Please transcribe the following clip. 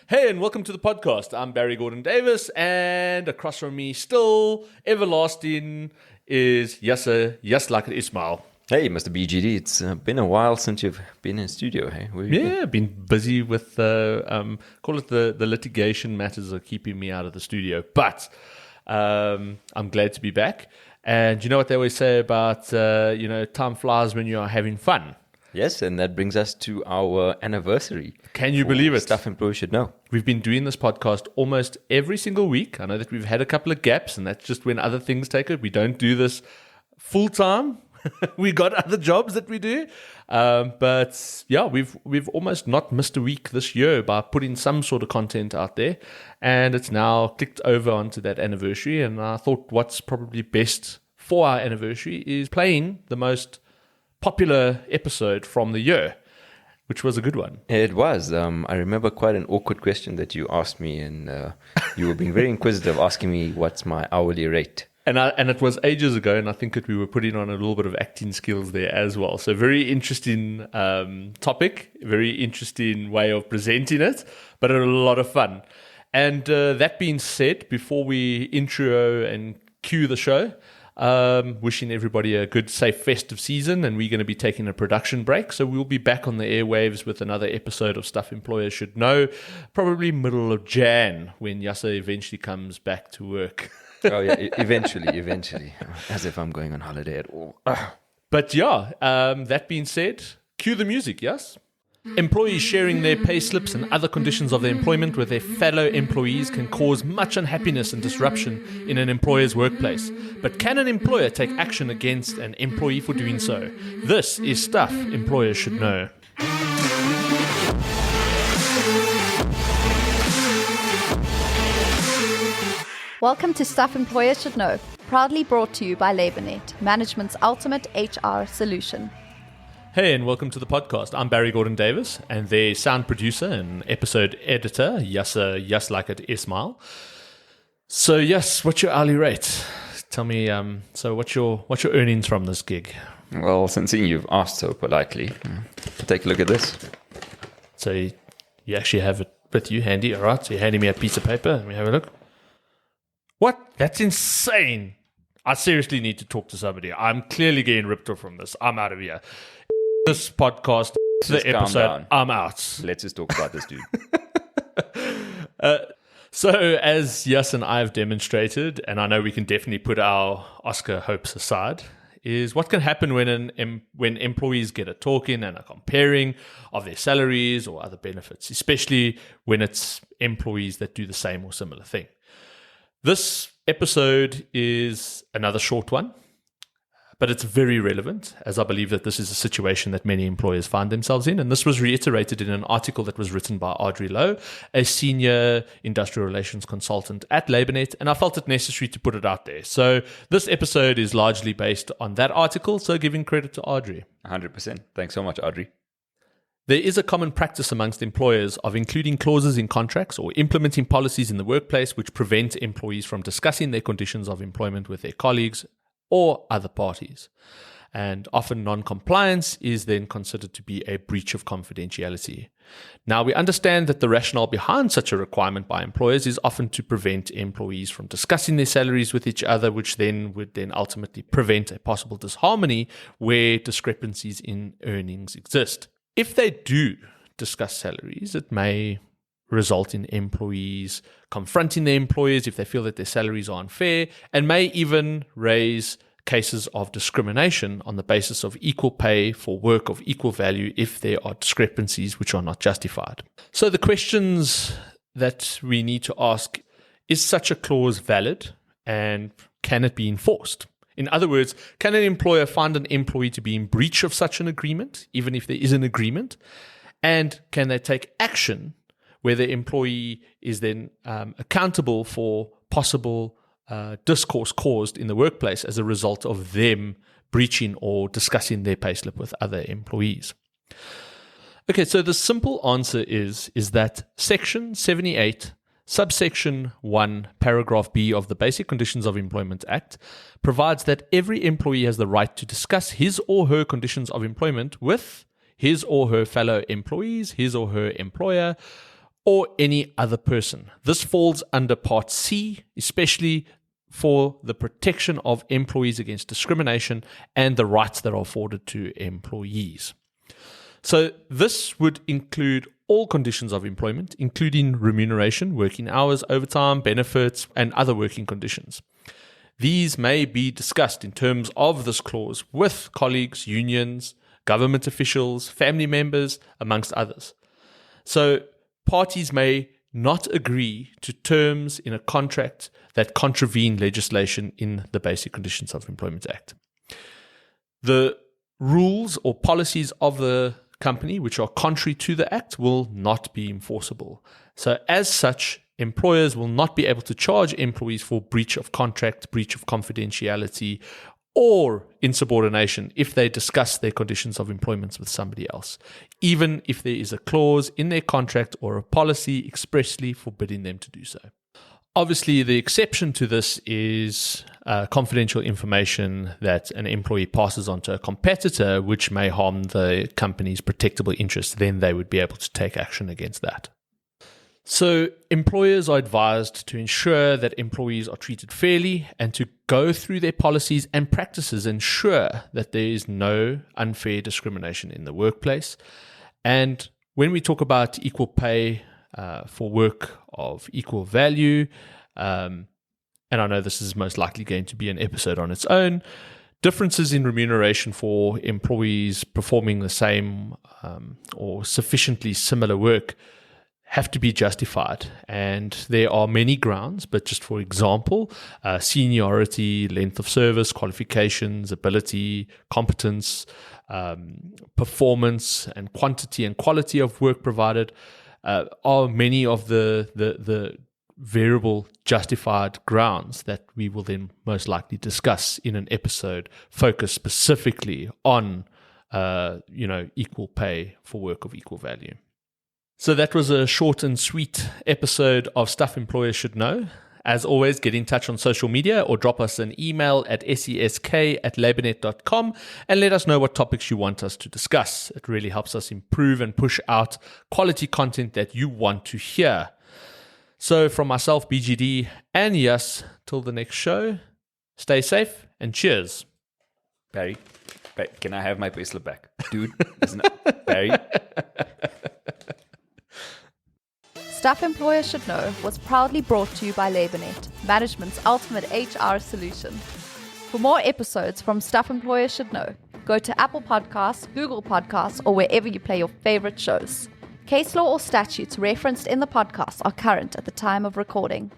Hey, and welcome to the podcast. I'm Barry Gordon Davis, and across from me, still everlasting, is Yasser like it Ismail. Hey, Mr. BGD, it's been a while since you've been in studio. Hey, I've been busy with call it the litigation matters are keeping me out of the studio, but I'm glad to be back. And you know what they always say about time flies when you are having fun. Yes, and that brings us to our anniversary. Can you believe it? Stuff employees should know. We've been doing this podcast almost every single week. I know that we've had a couple of gaps, and that's just when other things take it. We don't do this full time. We got other jobs that we do. But yeah, we've almost not missed a week this year by putting some sort of content out there. And it's now clicked over onto that anniversary. And I thought what's probably best for our anniversary is playing the most popular episode from the year, which was a good one. It was. I remember quite an awkward question that you asked me, and you were being very inquisitive, asking me what's my hourly rate. And it was ages ago, and I think that we were putting on a little bit of acting skills there as well. So very interesting topic, very interesting way of presenting it, but a lot of fun. And that being said, before we intro and cue the show, wishing everybody a good, safe, festive season, and we're going to be taking a production break. So we'll be back on the airwaves with another episode of Stuff Employers Should Know, probably middle of Jan, when Yasser eventually comes back to work. Oh yeah, eventually. As if I'm going on holiday at all. But yeah, that being said, cue the music, yes? Employees sharing their pay slips and other conditions of their employment with their fellow employees can cause much unhappiness and disruption in an employer's workplace. But can an employer take action against an employee for doing so? This is Stuff Employers Should Know. Welcome to Stuff Employers Should Know, proudly brought to you by LabourNet, management's ultimate HR solution. Hey, and welcome to the podcast. I'm Barry Gordon Davis, and their sound producer and episode editor, Yasser like it Ismail. So, yes, what's your hourly rate? Tell me. So, what's your earnings from this gig? Well, since you've asked so politely, take a look at this. So, you actually have it with you handy, all right? So, you're handing me a piece of paper. Let me have a look. What? That's insane. I seriously need to talk to somebody. I'm clearly getting ripped off from this. I'm out of here. This podcast, the episode, I'm out. Let's just talk about this, dude. So, as Yas and I have demonstrated, and I know we can definitely put our Oscar hopes aside, is what can happen when employees get a talking and a comparing of their salaries or other benefits, especially when it's employees that do the same or similar thing. This episode is another short one, but it's very relevant, as I believe that this is a situation that many employers find themselves in. And this was reiterated in an article that was written by Audrey Lowe, a senior industrial relations consultant at LabourNet, and I felt it necessary to put it out there. So this episode is largely based on that article, so giving credit to Audrey. 100%. Thanks so much, Audrey. There is a common practice amongst employers of including clauses in contracts or implementing policies in the workplace which prevent employees from discussing their conditions of employment with their colleagues or other parties. And often non-compliance is then considered to be a breach of confidentiality. Now, we understand that the rationale behind such a requirement by employers is often to prevent employees from discussing their salaries with each other, which then would ultimately prevent a possible disharmony where discrepancies in earnings exist. If they do discuss salaries, it may result in employees confronting their employers if they feel that their salaries are unfair, and may even raise cases of discrimination on the basis of equal pay for work of equal value if there are discrepancies which are not justified. So the questions that we need to ask, is such a clause valid and can it be enforced? In other words, can an employer find an employee to be in breach of such an agreement, even if there is an agreement? And can they take action where the employee is then accountable for possible discourse caused in the workplace as a result of them breaching or discussing their payslip with other employees? Okay, so the simple answer is that Section 78 Subsection 1, Paragraph B of the Basic Conditions of Employment Act provides that every employee has the right to discuss his or her conditions of employment with his or her fellow employees, his or her employer, or any other person. This falls under Part C, especially for the protection of employees against discrimination and the rights that are afforded to employees. So this would include all conditions of employment, including remuneration, working hours, overtime, benefits, and other working conditions. These may be discussed in terms of this clause with colleagues, unions, government officials, family members, amongst others. So parties may not agree to terms in a contract that contravene legislation in the Basic Conditions of Employment Act. The rules or policies of the company which are contrary to the Act will not be enforceable. So as such, employers will not be able to charge employees for breach of contract, breach of confidentiality, or insubordination if they discuss their conditions of employment with somebody else, even if there is a clause in their contract or a policy expressly forbidding them to do so. Obviously, the exception to this is confidential information that an employee passes on to a competitor, which may harm the company's protectable interest. Then they would be able to take action against that. So employers are advised to ensure that employees are treated fairly and to go through their policies and practices, ensure that there is no unfair discrimination in the workplace. And when we talk about equal pay for work of equal value, and I know this is most likely going to be an episode on its own, differences in remuneration for employees performing the same or sufficiently similar work have to be justified. And there are many grounds, but just for example, seniority, length of service, qualifications, ability, competence, performance, and quantity and quality of work provided are many of the variable justified grounds that we will then most likely discuss in an episode focused specifically on equal pay for work of equal value. So that was a short and sweet episode of Stuff Employers Should Know. As always, get in touch on social media or drop us an email at sesk@labournet.com and let us know what topics you want us to discuss. It really helps us improve and push out quality content that you want to hear. So from myself, BGD, and Yas, till the next show, stay safe and cheers. Barry, can I have my payslip back? Dude, Barry? Stuff Employers Should Know was proudly brought to you by LabourNet, management's ultimate HR solution. For more episodes from Stuff Employers Should Know, go to Apple Podcasts, Google Podcasts, or wherever you play your favorite shows. Case law or statutes referenced in the podcast are current at the time of recording.